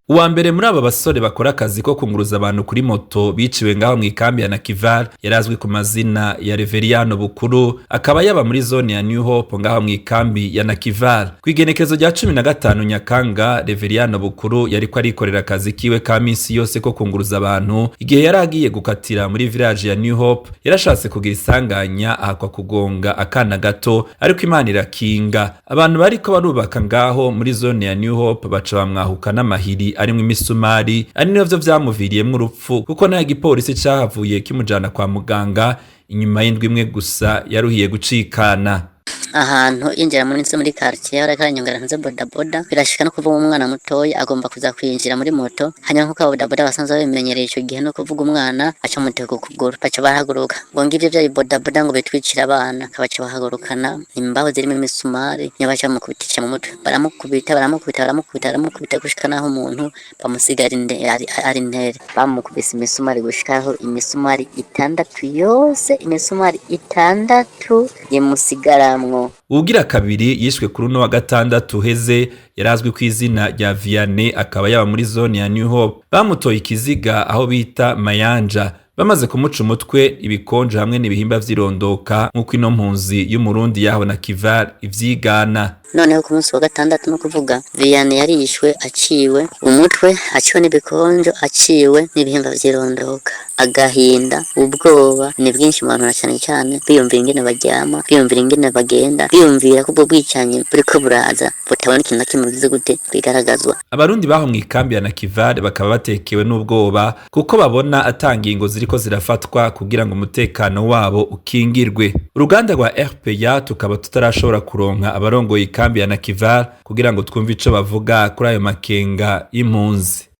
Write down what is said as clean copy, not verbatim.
Uwa mbere muri aba basore bakora akazi ko kunguruza abantu kuri moto biciwe ngaho mw'ikambi ya nakival yarazwi ku mazina ya Reveriyano Bukuru, akaba yaba muri zone ya New Hope ngaho mw'ikambi ya nakival. Kw'igenekezo rya 15 Nyakanga, Reveriyano Bukuru yariko arikorera akazi kiwe ka misi yose ko kunguruza abantu. Igihe yaragiye gukatira muri village ya New Hope, yarashatse kugira isanganya ahakwa kugonga akana gato, ariko Imana irakinga. Abantu bariko barubaka ngaho muri zone ya New Hope baca bamwahuka n'amahiri arimwe imisumari, ari navyo vyamuviriyemwo urupfu, kuko nta gipolisi cahavuye kimujana kwa muganga. Inyuma y'indwi imwe gusa yaruhiye gucikana. Ahantu injira muri quartier arakanyongera nze bodaboda, birashika no kuvuga umwana mutoya agomba kuza kwinjira muri moto, hanyuma nkuko bodaboda basanzwe bimenyereye ico gihe no kuvuga umwana aca mutego kuguru, baca bahaguruka ngo ngivyo vya bodaboda ngo bitwicira abana, kabaca bahagurukana imbaho zirimo imisumari, nyabaca mukubitisha mu mutwe, baramukubita gushika naho umuntu bamusigara ari ntere, bamukubise imisumari gushikaho imisumari 6 yose, imisumari 6 yemusigaramwo. Ugira kabiri yishwe kuri uno wa gatandatu heze, yarazwi ku izina rya Vianney, akaba yaba muri zone ya New Hope. Bamutoye ikiziga aho bita Mayanja, bamaze kumuca umutwe, ibikonje hamwe n'ibihimba vy'irondoka, nk'uko ino mpunzi y'umurundi yaho nakival ivyigana. Noneho ku munsi wa gatandatu no kuvuga Vianney yarishwe aciwe umutwe, aciwe n'ibikonjo, aciwe n'ibihimba vy'irondoka. Agahinda, ubwoba ni bwinshi mu bantu cyane biyumvira ingene baryama, biyumvira ingene bagenda, biyumvira ko ubwo bwicanye buriko buraza butabona ikintu na kimwe bize gute bigaragazwa. Abarundi baho mw'ikambi ya nakival bakaba batekewe n'ubwoba, kuko babona atangingo ziriko zirafatwa kugira ngo umutekano wabo ukingirwe. Uruganda rwa RPA tukaba tutarashobora kuronka abarongoye ikambi ya nakival kugira ngo twumve ico bavuga kuri ayo makenga y'impunzi.